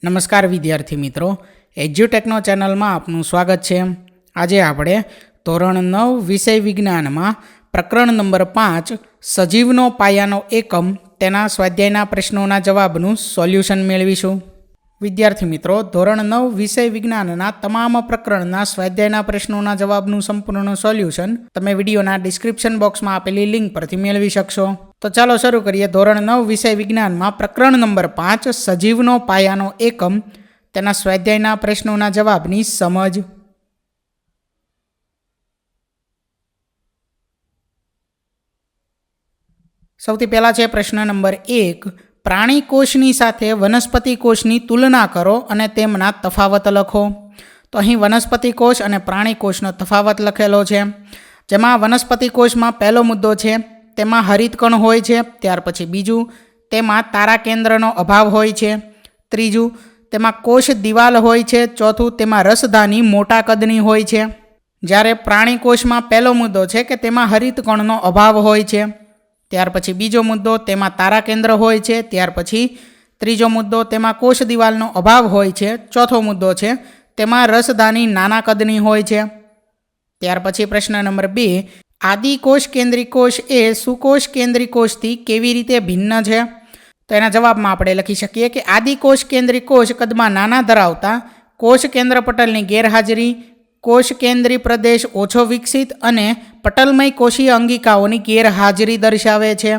નમસ્કાર વિદ્યાર્થી મિત્રો, એજ્યુટેકનો ચેનલમાં આપનું સ્વાગત છે। આજે આપણે ધોરણ 9 વિષય વિજ્ઞાનમાં પ્રકરણ નંબર 5 સજીવનો પાયાનો એકમ તેના સ્વાધ્યાયના પ્રશ્નોના જવાબનું સોલ્યુશન મેળવીશું। વિદ્યાર્થી મિત્રો, ધોરણ 9 વિષય વિજ્ઞાનના તમામ પ્રકરણના સ્વાધ્યાયના પ્રશ્નોના જવાબનું સંપૂર્ણ સોલ્યુશન તમે વિડીયોના ડિસ્ક્રિપ્શન બોક્સમાં આપેલી લિંક પરથી મેળવી શકશો। તો ચાલો શરૂ કરીએ। ધોરણ 9 વિષય વિજ્ઞાનમાં પ્રકરણ નંબર 5 સજીવનો પાયાનો એકમ તેના સ્વાધ્યાયના પ્રશ્નોના જવાબની સમજ। સૌથી પહેલા છે પ્રશ્ન નંબર 1, પ્રાણી કોષની સાથે વનસ્પતિ કોષની તુલના કરો અને તેમના તફાવત લખો। તો અહીં વનસ્પતિ કોષ અને પ્રાણી કોષનો તફાવત લખેલો છે, જેમાં વનસ્પતિ કોષમાં પહેલો મુદ્દો છે તેમાં હરિતકણ હોય છે, ત્યાર પછી બીજું તેમાં તારા કેન્દ્રનો અભાવ હોય છે, ત્રીજું તેમાં કોષ દિવાલ હોય છે, ચોથું તેમાં રસધાની મોટા કદની હોય છે। જ્યારે પ્રાણી કોષમાં પહેલો મુદ્દો છે કે તેમાં હરિતકણનો અભાવ હોય છે, ત્યાર પછી બીજો મુદ્દો તેમાં તારા કેન્દ્ર હોય છે, ત્યાર પછી ત્રીજો મુદ્દો તેમાં કોષ દિવાલનો અભાવ હોય છે, ચોથો મુદ્દો છે તેમાં રસધાની નાના કદની હોય છે। ત્યાર પછી પ્રશ્ન નંબર 2, આદિકોષ કેન્દ્રી કોષ એ સુકોષ કેન્દ્રી કોષથી કેવી રીતે ભિન્ન છે? તો એના જવાબમાં આપણે લખી શકીએ કે આદિકોષ કેન્દ્રી કોષ કદમાં નાના ધરાવતા, કોષ કેન્દ્ર પટલની ગેરહાજરી, કોષ કેન્દ્રી પ્રદેશ ઓછો વિકસિત અને પટલમય કોષીય અંગિકાઓની ગેરહાજરી દર્શાવે છે।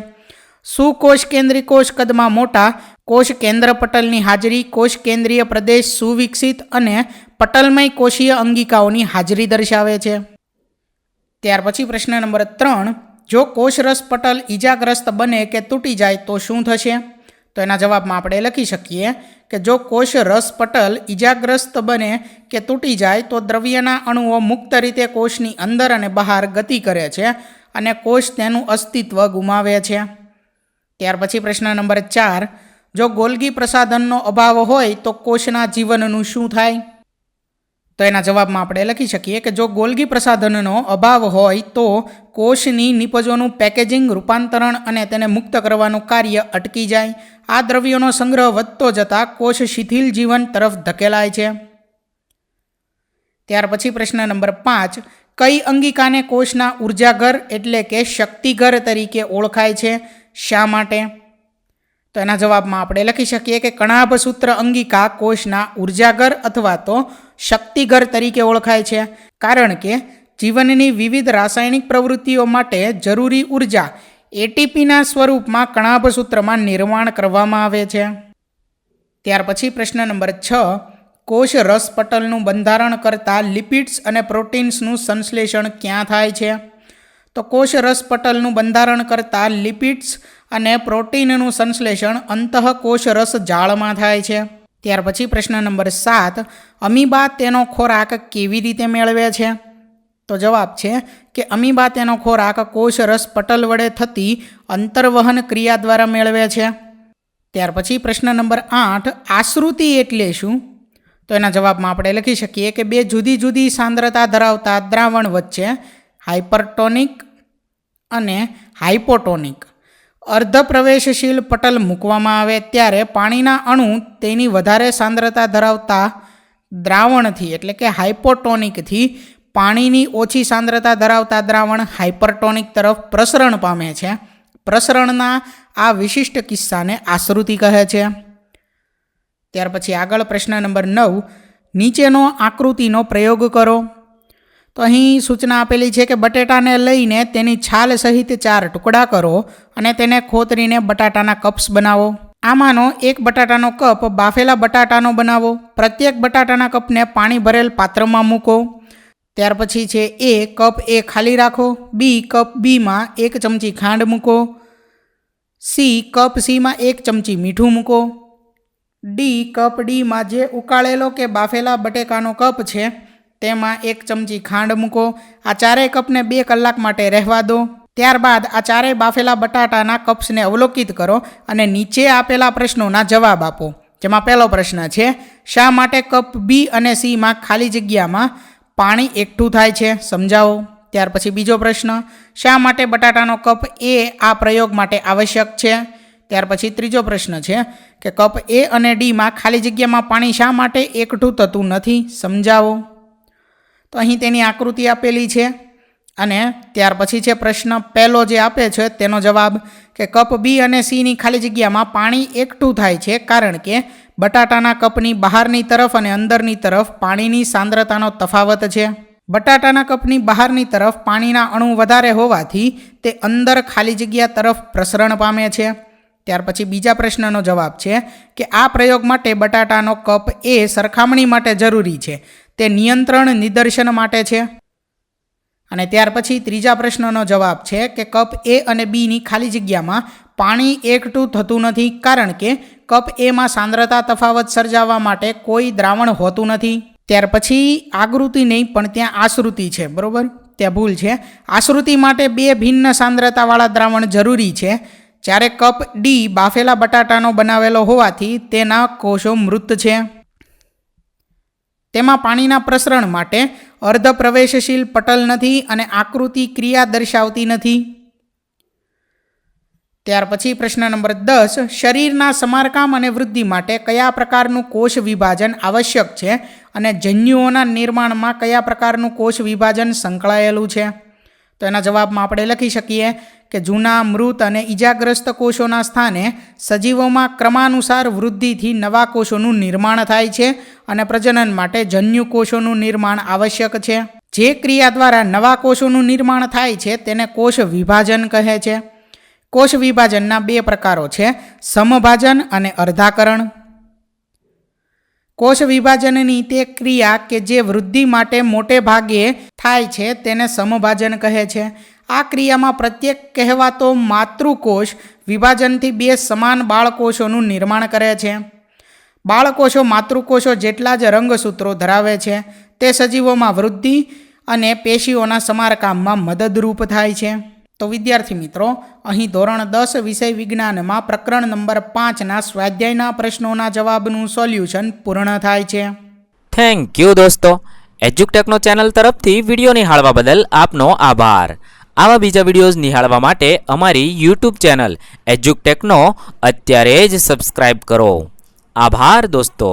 સુકોષ કેન્દ્રી કોષ કદમાં મોટા, કોષ કેન્દ્ર પટલની હાજરી, કોષ કેન્દ્રીય પ્રદેશ સુવિકસિત અને પટલમય કોષીય અંગિકાઓની હાજરી દર્શાવે છે। ત્યાર પછી પ્રશ્ન નંબર 3, જો કોષરસ પટલ ઈજાગ્રસ્ત બને કે તૂટી જાય તો શું થશે? તો એના જવાબમાં આપણે લખી શકીએ કે જો કોષરસ પટલ ઈજાગ્રસ્ત બને કે તૂટી જાય તો દ્રવ્યના અણુઓ મુક્ત રીતે કોષની અંદર અને બહાર ગતિ કરે છે અને કોષ તેનું અસ્તિત્વ ગુમાવે છે। ત્યાર પછી પ્રશ્ન નંબર 4, જો ગોલ્ગી પ્રસાધનનો અભાવ હોય તો કોષના જીવનનું શું થાય? તો એના જવાબમાં આપણે લખી શકીએ કે જો ગોલ્ગી પ્રસાધનનો અભાવ હોય તો કોષની નિપજોનું પેકેજિંગ, રૂપાંતરણ અને તેને મુક્ત કરવાનું કાર્ય અટકી જાય। આ દ્રવ્યોનો સંગ્રહ વધતો જતાં કોષ શિથિલ જીવન તરફ ધકેલાય છે। ત્યાર પછી પ્રશ્ન નંબર 5, કઈ અંગિકાને કોષના ઉર્જાઘર એટલે કે શક્તિઘર તરીકે ઓળખાય છે? શા માટે? તો એના જવાબમાં આપણે લખી શકીએ કે કણાભસૂત્ર અંગિકા કોષના ઉર્જાઘર અથવા તો શક્તિઘર તરીકે ઓળખાય છે, કારણ કે જીવનની વિવિધ રાસાયણિક પ્રવૃત્તિઓ માટે જરૂરી ઉર્જા એટીપીના સ્વરૂપમાં કણાભસૂત્રમાં નિર્માણ કરવામાં આવે છે। ત્યાર પછી પ્રશ્ન નંબર 6, કોષ રસ પટલનું બંધારણ કરતા લિપિડ્સ અને પ્રોટીન્સનું સંશ્લેષણ ક્યાં થાય છે? તો કોષ રસ પટલનું બંધારણ કરતા લિપિડ્સ અને પ્રોટીનનું સંશ્લેષણ અંતઃકોષ રસ જાળમાં થાય છે। ત્યાર પછી પ્રશ્ન નંબર 7, અમીબા તેનો ખોરાક કેવી રીતે મેળવે છે? તો જવાબ છે કે અમીબા તેનો ખોરાક કોષ રસ પટલ વડે થતી અંતર્વહન ક્રિયા દ્વારા મેળવે છે। ત્યાર પછી પ્રશ્ન નંબર 8, આશ્રુતિ એટલે શું? તો એના જવાબમાં આપણે લખી શકીએ કે બે જુદી જુદી સાંદ્રતા ધરાવતા દ્રાવણ વચ્ચે હાઇપરટોનિક અને હાઇપોટોનિક અર્ધપ્રવેશશીલ પટલ મૂકવામાં આવે ત્યારે પાણીના અણુ તેની વધારે સાંદ્રતા ધરાવતા દ્રાવણથી એટલે કે હાઇપોટોનિકથી પાણીની ઓછી સાંદ્રતા ધરાવતા દ્રાવણ હાઇપરટોનિક તરફ પ્રસરણ પામે છે। પ્રસરણના આ વિશિષ્ટ કિસ્સાને આશ્રુતિ કહે છે। ત્યાર પછી આગળ પ્રશ્ન નંબર 9, નીચેનો આકૃતિનો પ્રયોગ કરો। તો અહીં સૂચના આપેલી છે કે બટેટાને લઈને તેની છાલ સહિત 4 ટુકડા કરો અને તેને ખોતરીને બટાટાના કપ્સ બનાવો। આમાંનો એક બટાટાનો કપ બાફેલા બટાટાનો બનાવો। પ્રત્યેક બટાટાના કપને પાણી ભરેલ પાત્રમાં મૂકો। ત્યાર પછી છે કપ A ખાલી રાખો, બી કપ બીમાં 1 ચમચી ખાંડ મૂકો, કપ સીમાં 1 ચમચી મીઠું મૂકો, કપ ડીમાં જે ઉકાળેલો કે બાફેલા બટેકાનો કપ છે તેમાં 1 ચમચી ખાંડ મૂકો। આ ચારેય કપને 2 કલાક માટે રહેવા દો। ત્યારબાદ આ ચારેય બાફેલા બટાટાના કપ્સને અવલોકિત કરો અને નીચે આપેલા પ્રશ્નોના જવાબ આપો, જેમાં પહેલો પ્રશ્ન છે શા માટે કપ બી અને સીમાં ખાલી જગ્યામાં પાણી એકઠું થાય છે? સમજાવો। ત્યાર પછી બીજો પ્રશ્ન, શા માટે બટાટાનો કપ એ આ પ્રયોગ માટે આવશ્યક છે? ત્યાર પછી ત્રીજો પ્રશ્ન છે કે કપ એ અને ડીમાં ખાલી જગ્યામાં પાણી શા માટે એકઠું થતું નથી, સમજાવો. તો અહીં તેની આકૃતિ આપેલી છે અને ત્યાર પછી છે પ્રશ્ન પહેલો જે આપે છે તેનો જવાબ કે કપ બી અને સીની ખાલી જગ્યામાં પાણી એકઠું થાય છે કારણ કે બટાટાના કપની બહારની તરફ અને અંદરની તરફ પાણીની સાંદ્રતાનો તફાવત છે. બટાટાના કપની બહારની તરફ પાણીના અણુ વધારે હોવાથી તે અંદર ખાલી જગ્યા તરફ પ્રસરણ પામે છે. ત્યાર પછી બીજા પ્રશ્નનો જવાબ છે કે આ પ્રયોગ માટે બટાટાનો કપ એ સરખામણી માટે જરૂરી છે, તે નિયંત્રણ નિદર્શન માટે છે. અને ત્યાર પછી ત્રીજા પ્રશ્નનો જવાબ છે કે કપ એ અને બીની ખાલી જગ્યામાં પાણી એકઠું થતું નથી કારણ કે કપ એમાં સાંદ્રતા તફાવત સર્જાવવા માટે કોઈ દ્રાવણ હોતું નથી. ત્યાર પછી આકૃતિ નહીં પણ ત્યાં આશ્રુતિ છે, બરાબર, ત્યાં ભૂલ છે. આશ્રુતિ માટે 2 ભિન્ન સાંદ્રતાવાળા દ્રાવણ જરૂરી છે. જ્યારે કપ ડી બાફેલા બટાટાનો બનાવેલો હોવાથી તેના કોષો મૃત છે. તેમાં પાણીના પ્રસરણ માટે અર્ધ પ્રવેશશીલ પટલ નથી અને આકૃતિ ક્રિયા દર્શાવતી નથી. ત્યાર પછી પ્રશ્ન નંબર 10, શરીરના સમારકામ અને વૃદ્ધિ માટે કયા પ્રકારનું કોષ વિભાજન આવશ્યક છે અને જન્યુઓના નિર્માણમાં કયા પ્રકારનું કોષ વિભાજન સંકળાયેલું છે. તો એના જવાબમાં આપણે લખી શકીએ કે જૂના મૃત અને ઇજાગ્રસ્ત કોષોના સ્થાને સજીવોમાં ક્રમાનુસાર વૃદ્ધિથી નવા કોષોનું નિર્માણ થાય છે અને પ્રજનન માટે જન્યુ કોષોનું નિર્માણ આવશ્યક છે. જે ક્રિયા દ્વારા નવા કોષોનું નિર્માણ થાય છે તેને કોષ વિભાજન કહે છે. કોષ વિભાજનના 2 પ્રકારો છે, સમભાજન અને અર્ધાકરણ. કોષ વિભાજનની તે ક્રિયા કે જે વૃદ્ધિ માટે મોટે ભાગે થાય છે તેને સમભાજન કહે છે. આ ક્રિયામાં પ્રત્યેક કહેવાતો માતૃકોષ વિભાજનથી 2 સમાન બાળકોષોનું નિર્માણ કરે છે. બાળકોષો માતૃકોષો જેટલા જ રંગસૂત્રો ધરાવે છે. તે સજીવોમાં વૃદ્ધિ અને પેશીઓના સમારકામમાં મદદરૂપ થાય છે. તો વિદ્યાર્થી મિત્રો, અહીં ધોરણ 10 વિષય વિજ્ઞાનમાં પ્રકરણ નંબર 5ના સ્વાધ્યાયના પ્રશ્નોના જવાબનું સોલ્યુશન પૂર્ણ થાય છે. થેન્ક યુ દોસ્તો. એજ્યુકટેકનો ચેનલ તરફથી વિડીયો નિહાળવા બદલ આપનો આભાર. આવા બીજા વિડીયોઝ નિહાળવા માટે અમારી યુટ્યુબ ચેનલ એજ્યુકટેકનો અત્યારે જ સબસ્ક્રાઇબ કરો. આભાર દોસ્તો.